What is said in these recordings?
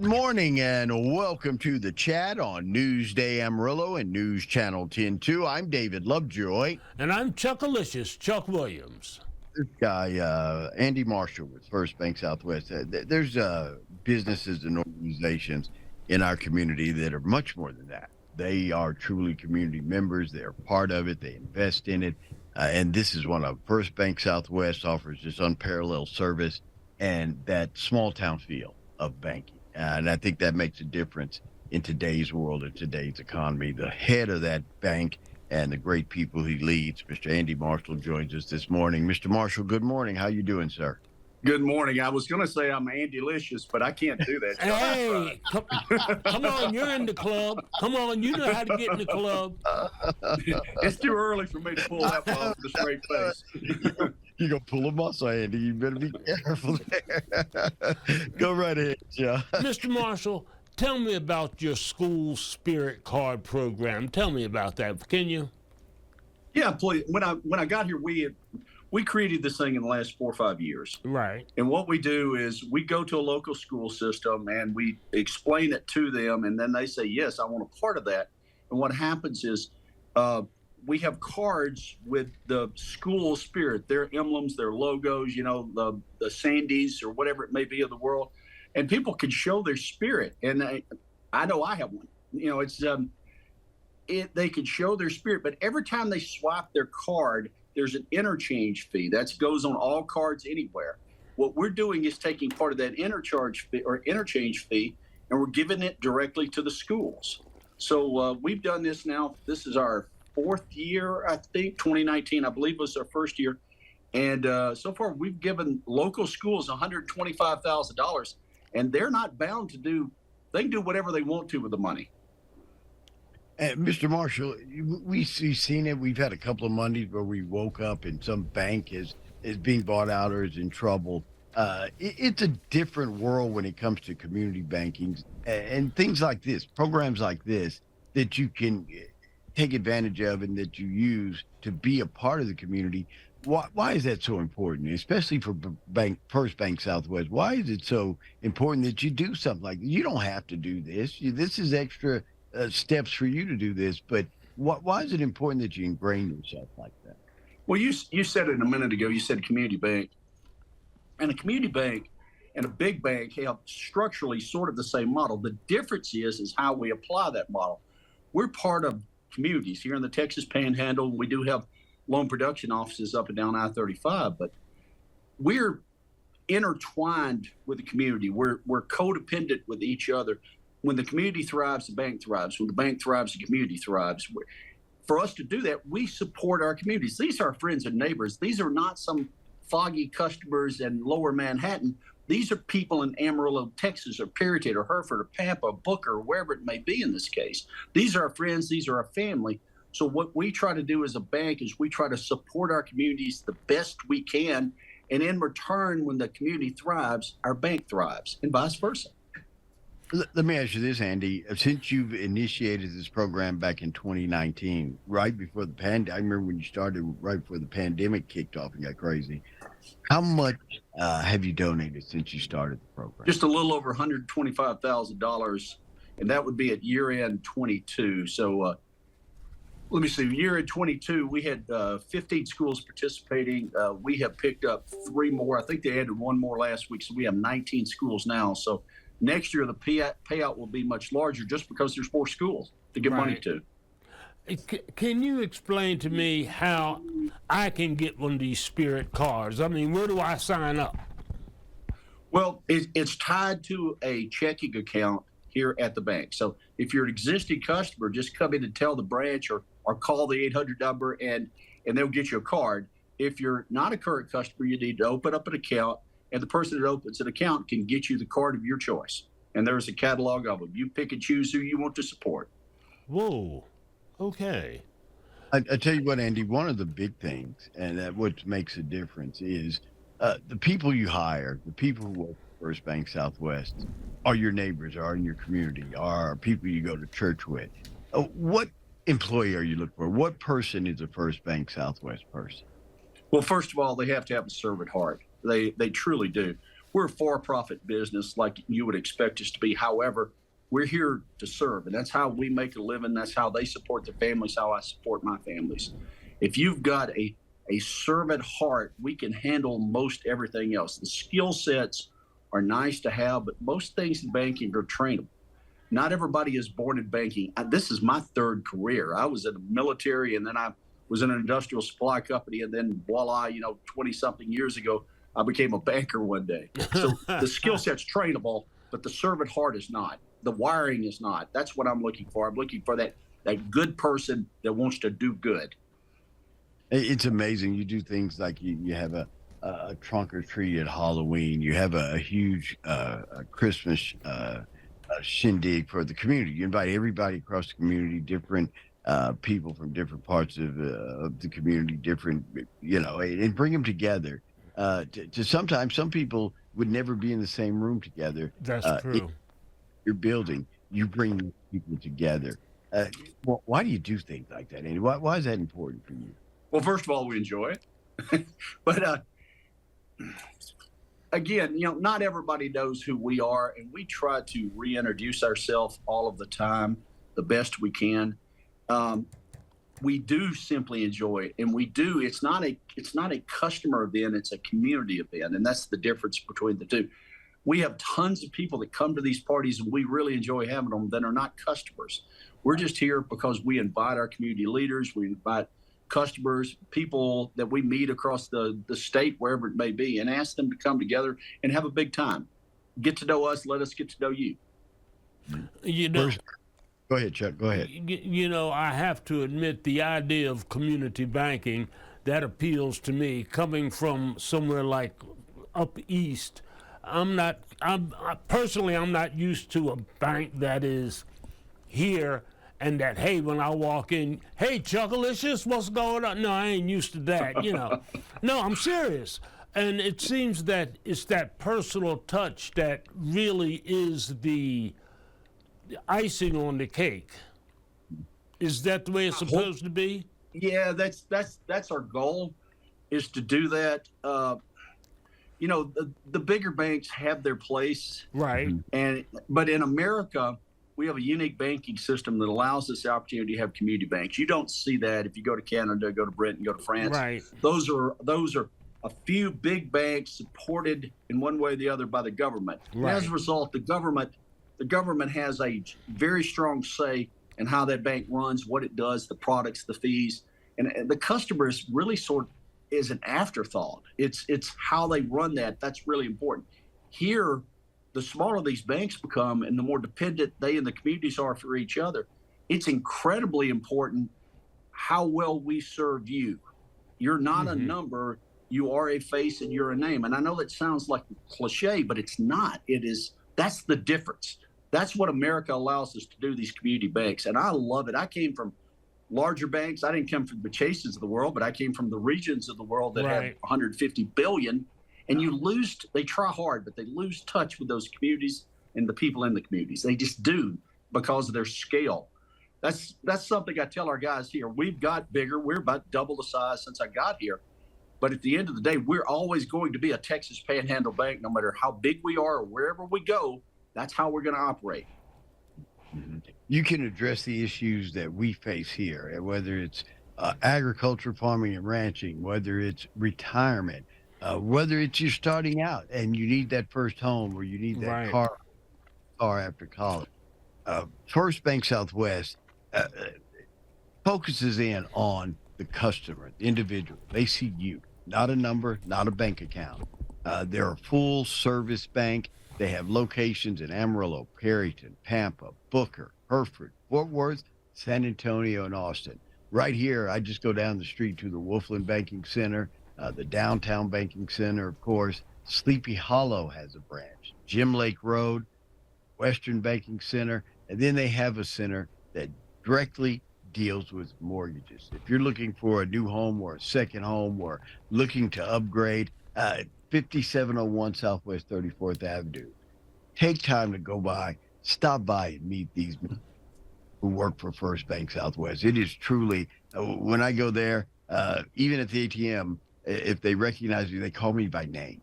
morning and welcome to the chat on Newsday Amarillo and News Channel 10-2. I'm David Lovejoy. And I'm Chuckalicious, Chuck Williams. This guy, Andy Marshall with First Bank Southwest. There's businesses and organizations in our community that are much more than that. They are truly community members. They're part of it. They invest in it. And this is one of First Bank Southwest offers this unparalleled service and that small town feel of banking. And I think that makes a difference in today's world and today's economy. The head of that bank and the great people he leads, Mr. Andy Marshall, joins us this morning. Mr. Marshall, good morning. How you doing, sir? Good morning. I was going to say I'm Andy Licious, but I can't do that. Hey, come on, you're in the club. Come on, you know how to get in the club. It's too early for me to pull that off with a straight face. You're going to pull a muscle, Andy. You better be careful there. Go right ahead, Joe. Mr. Marshall, tell me about your school spirit card program. Tell me about that, can you? Yeah, please. When I got here, we created this thing in the last 4 or 5 years. Right. And what we do is we go to a local school system and we explain it to them, and then they say, yes, I want a part of that. And what happens is we have cards with the school spirit, their emblems, their logos, the Sandys or whatever it may be of the world. And people can show their spirit. And I know I have one. It's they can show their spirit. But every time they swap their card, there's an interchange fee. That goes on all cards anywhere. What we're doing is taking part of that interchange fee, and we're giving it directly to the schools. So we've done this now. This is our 4th year, I think. 2019, I believe, was our first year. And so far, we've given local schools $125,000, and they're not bound to do. They can do whatever they want to with the money. Mr. Marshall, we've seen it. We've had a couple of Mondays where we woke up and some bank is being bought out or is in trouble. It's a different world when it comes to community banking and things like this, programs like this that you can take advantage of and that you use to be a part of the community. Why is that so important, especially for First Bank Southwest? Why is it so important that you do something like this? You don't have to do this. This is extra steps for you to do this, but why is it important that you ingrain yourself like that? Well, you said it a minute ago. You said community bank, and a community bank and a big bank have structurally sort of the same model. The difference is how we apply that model. We're part of communities here in the Texas Panhandle. We do have loan production offices up and down I-35, but we're intertwined with the community. We're codependent with each other. When the community thrives, the bank thrives. When the bank thrives, the community thrives. For us to do that, we support our communities. These are our friends and neighbors. These are not some foggy customers in lower Manhattan. These are people in Amarillo, Texas, or Perryton, or Hereford, or Pampa, or Booker, or wherever it may be in this case. These are our friends. These are our family. So what we try to do as a bank is we try to support our communities the best we can. And in return, when the community thrives, our bank thrives, and vice versa. Let me ask you this, Andy. Since you've initiated this program back in 2019, right before the pandemic, I remember when you started right before the pandemic kicked off and got crazy. How much have you donated since you started the program? Just a little over $125,000, and that would be at year-end 22. So let me see. Year-end 22, we had 15 schools participating. We have picked up 3 more. I think they added 1 more last week, so we have 19 schools now. So next year, the payout will be much larger just because there's more schools to give money to. Can you explain to me how I can get one of these spirit cards? I mean, where do I sign up? Well, it's tied to a checking account here at the bank. So if you're an existing customer, just come in and tell the branch or call the 800 number and they'll get you a card. If you're not a current customer, you need to open up an account, and the person that opens an account can get you the card of your choice. And there's a catalog of them. You pick and choose who you want to support. Whoa. Okay. I tell you what, Andy, one of the big things, and that what makes a difference is the people you hire, the people who work at First Bank Southwest are your neighbors, are in your community, are people you go to church with. What employee are you looking for? What person is a First Bank Southwest person? Well, first of all, they have to have a servant heart. They truly do. we're a for-profit business like you would expect us to be. However, we're here to serve, and that's how we make a living. That's how they support their families, how I support my families. If you've got a servant heart, we can handle most everything else. The skill sets are nice to have, but most things in banking are trainable. Not everybody is born in banking. This is my third career. I was in the military, and then I was in an industrial supply company, and then voila, 20 something years ago, I became a banker one day. So the skill set's trainable, but the servant heart is not. The wiring is not. That's what I'm looking for. I'm looking for that good person that wants to do good. It's amazing. You do things like you have a trunk or treat at Halloween. You have a huge a Christmas shindig for the community. You invite everybody across the community, different people from different parts of the community, different, and bring them together. To sometimes some people would never be in the same room together. That's true. You're building, you bring people together. Why do you do things like that, Andy? Why is that important for you? Well, first of all, we enjoy it. But again, not everybody knows who we are, and we try to reintroduce ourselves all of the time, the best we can. We do simply enjoy it, and it's not a customer event, it's a community event, and that's the difference between the two. We have tons of people that come to these parties, and we really enjoy having them, that are not customers. We're just here because we invite our community leaders, we invite customers, people that we meet across the state, wherever it may be, and ask them to come together and have a big time. Get to know us, let us get to know you. Go ahead, Chuck. Go ahead. I have to admit, the idea of community banking, that appeals to me. Coming from somewhere like up east, I'm personally not used to a bank that is here and that, hey, when I walk in, hey, Chuckalicious, what's going on? No, I ain't used to that, No, I'm serious. And it seems that it's that personal touch that really is the icing on the cake. Is that the way it's supposed to be? Yeah, that's our goal, is to do that. The bigger banks have their place, right? But in America, we have a unique banking system that allows us the opportunity to have community banks. You don't see that if you go to Canada, go to Britain, go to France. Right. Those are a few big banks supported in one way or the other by the government. Right. And as a result, the government has a very strong say in how that bank runs, what it does, the products, the fees, and the customer is really is an afterthought. It's how they run that. That's really important. Here, the smaller these banks become and the more dependent they and the communities are for each other, it's incredibly important how well we serve you. You're not a number, you are a face and you're a name. And I know that sounds like a cliche, but it's not. That's the difference. That's what America allows us to do, these community banks. And I love it. I came from larger banks. I didn't come from the Chases of the world, but I came from the regions of the world that have 150 billion. And they try hard, but they lose touch with those communities and the people in the communities. They just do, because of their scale. That's something I tell our guys here. We've got bigger. We're about double the size since I got here. But at the end of the day, we're always going to be a Texas Panhandle bank, no matter how big we are or wherever we go. That's how we're going to operate. You can address the issues that we face here, whether it's agriculture, farming, and ranching, whether it's retirement, whether it's you're starting out and you need that first home, or you need that car after college. FirstBank Southwest focuses in on the customer, the individual. They see you, not a number, not a bank account. They're a full service bank. They have locations in Amarillo, Perryton, Pampa, Booker, Hereford, Fort Worth, San Antonio, and Austin. Right here, I just go down the street to the Wolfland Banking Center, the Downtown Banking Center, of course. Sleepy Hollow has a branch, Jim Lake Road, Western Banking Center, and then they have a center that directly deals with mortgages. If you're looking for a new home or a second home or looking to upgrade, 5701 Southwest 34th Avenue. Take time to go by, stop by and meet these men who work for FirstBank Southwest. It is truly, when I go there, even at the ATM, if they recognize me, they call me by name.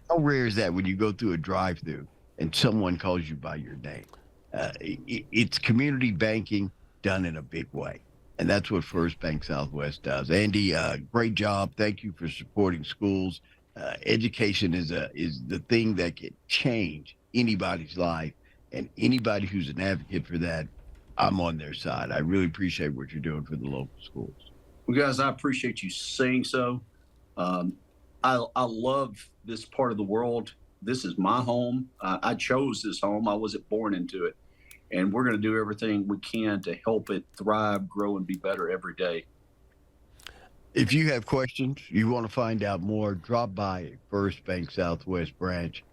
How rare is that when you go through a drive-through and someone calls you by your name? It's community banking done in a big way, and that's what First Bank Southwest does. Andy, great job. Thank you for supporting schools. Education is the thing that can change anybody's life, and anybody who's an advocate for that, I'm on their side. I really appreciate what you're doing for the local schools. Well, guys, I appreciate you saying so. Um, I love this part of the world. This is my home. I chose this home. I wasn't born into it. And we're going to do everything we can to help it thrive, grow, and be better every day. If you have questions, you want to find out more, drop by a First Bank Southwest branch.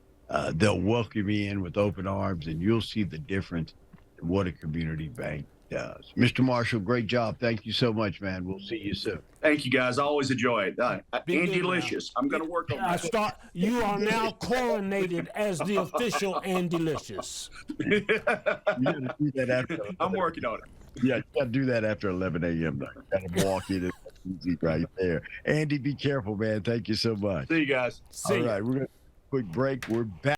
They'll welcome you in with open arms, and you'll see the difference in what a community bank does. Mr. Marshall, great job. Thank you so much, man. We'll see you soon. Thank you, guys. I always enjoy it. Be And good now. delicious. I'm going to work on that. You are now coronated as the official and delicious. You got to do that after. I'm working on it. Yeah, you got to do that after 11 a.m. though. You got to walk in. It's easy right there. Andy, be careful, man. Thank you so much. See you guys. See All ya. right, we're going to quick break. We're back.